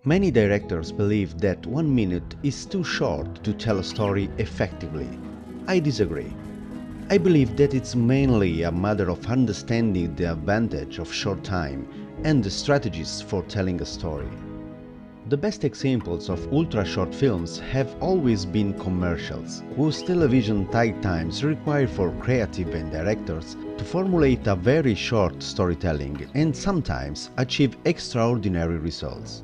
Many directors believe that 1 minute is too short to tell a story effectively. I disagree. I believe that it's mainly a matter of understanding the advantage of short time and the strategies for telling a story. The best examples of ultra-short films have always been commercials, whose television tight times require for creative and directors to formulate a very short storytelling and sometimes achieve extraordinary results.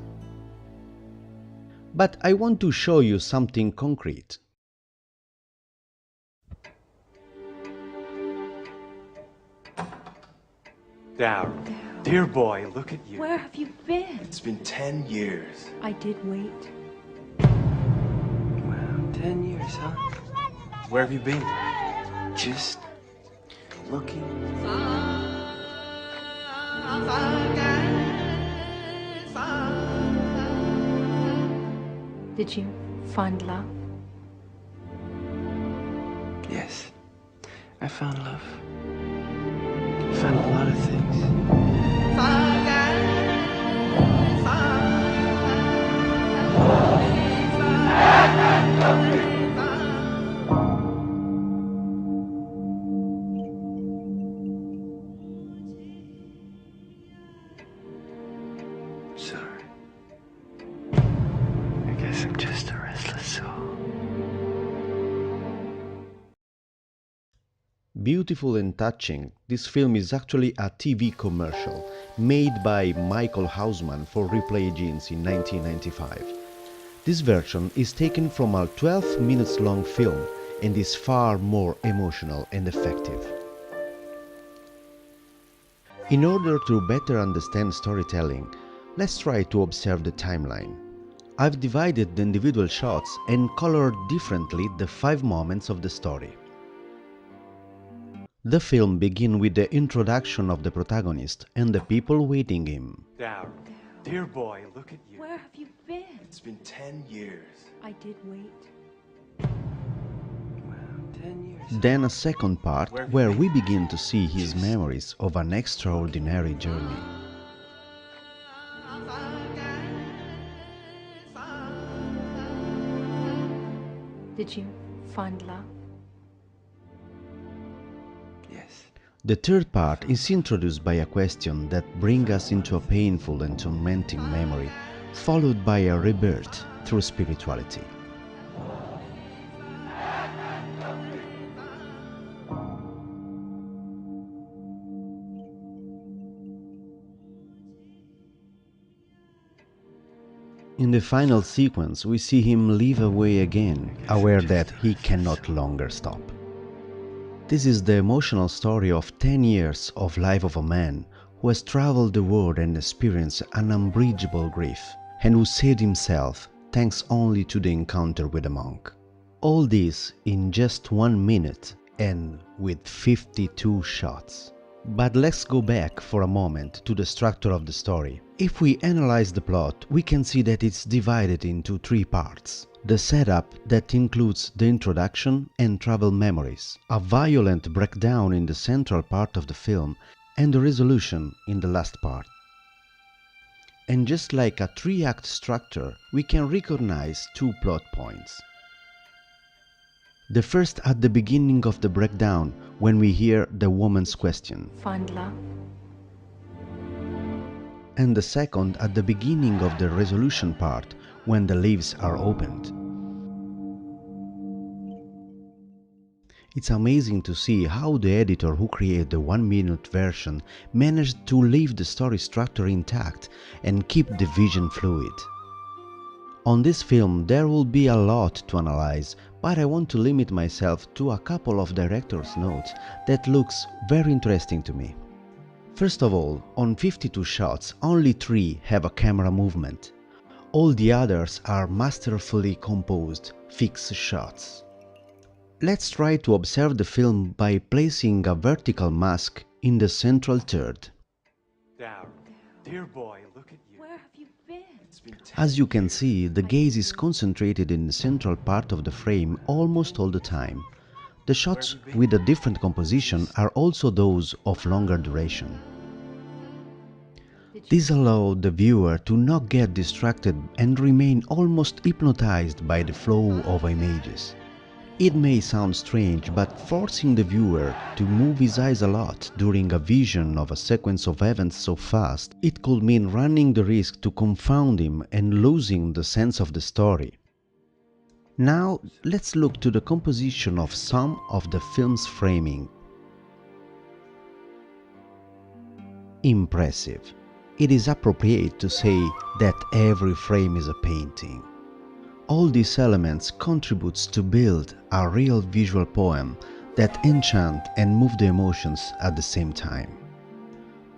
But I want to show you something concrete. Darryl, dear boy, look at you. Where have you been? It's been 10 years. I did wait. Wow, 10 years, huh? Where have you been? Just looking. Did you find love? Yes, I found love. I found a lot of things. Sorry. I guess I'm just a restless soul. Beautiful and touching, this film is actually a TV commercial made by Michael Hausman for Replay Jeans in 1995. This version is taken from a 12 minutes long film and is far more emotional and effective. In order to better understand storytelling, let's try to observe the timeline. I've divided the individual shots and colored differently the 5 moments of the story. The film begins with the introduction of the protagonist and the people waiting him. Darryl, dear boy, look at you. Where have you been? It's been 10 years. I did wait. Wow, 10 years. Then a second part where we begin to see his memories of an extraordinary journey. Did you find love? Yes. The third part is introduced by a question that brings us into a painful and tormenting memory, followed by a rebirth through spirituality. In the final sequence, we see him leave away again, aware that he cannot longer stop. This is the emotional story of 10 years of life of a man who has traveled the world and experienced an unbridgeable grief, and who saved himself thanks only to the encounter with a monk. All this in just 1 minute and with 52 shots. But let's go back for a moment to the structure of the story. If we analyze the plot, we can see that it's divided into 3 parts. The setup that includes the introduction and travel memories, a violent breakdown in the central part of the film, and the resolution in the last part. And just like a 3-act structure, we can recognize 2 plot points. The first at the beginning of the breakdown, when we hear the woman's question. Find love? And the second at the beginning of the resolution part, when the leaves are opened. It's amazing to see how the editor who created the 1-minute version managed to leave the story structure intact and keep the vision fluid. On this film there will be a lot to analyze, but I want to limit myself to a couple of director's notes that looks very interesting to me. First of all, on 52 shots, only 3 have a camera movement. All the others are masterfully composed, fixed shots. Let's try to observe the film by placing a vertical mask in the central third. Darryl, dear boy, look at you. Where have you been? It's been 10 As you can see, the gaze is concentrated in the central part of the frame almost all the time. The shots with a different composition are also those of longer duration. This allowed the viewer to not get distracted and remain almost hypnotized by the flow of images. It may sound strange, but forcing the viewer to move his eyes a lot during a vision of a sequence of events so fast, it could mean running the risk to confound him and losing the sense of the story. Now, let's look to the composition of some of the film's framing. Impressive. It is appropriate to say that every frame is a painting. All these elements contributes to build a real visual poem that enchant and move the emotions at the same time.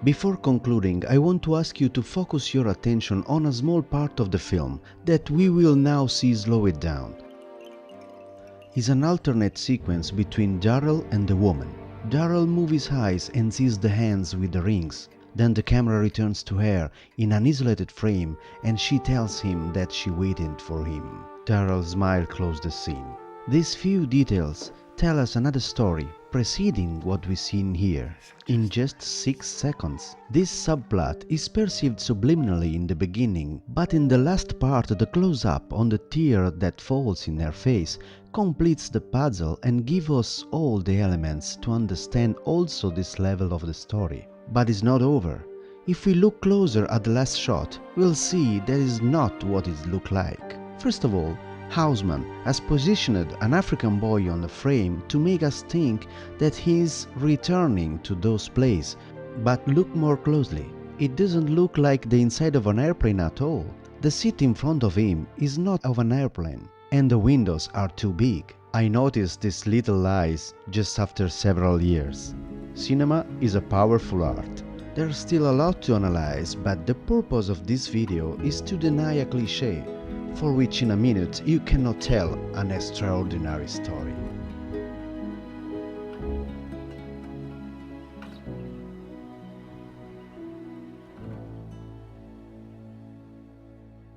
Before concluding, I want to ask you to focus your attention on a small part of the film that we will now see slow it down. It's an alternate sequence between Darrell and the woman. Darrell moves his eyes and sees the hands with the rings. Then the camera returns to her in an isolated frame and she tells him that she waited for him. Darrell's smile closed the scene. These few details tell us another story preceding what we see in here. In just 6 seconds. This subplot is perceived subliminally in the beginning, but in the last part the close-up on the tear that falls in her face completes the puzzle and gives us all the elements to understand also this level of the story. But it's not over. If we look closer at the last shot, we'll see that is not what it looked like. First of all, Houseman has positioned an African boy on the frame to make us think that he is returning to those places, but look more closely. It doesn't look like the inside of an airplane at all. The seat in front of him is not of an airplane, and the windows are too big. I noticed these little lies just after several years. Cinema is a powerful art. There's still a lot to analyze, but the purpose of this video is to deny a cliché, for which in a minute you cannot tell an extraordinary story.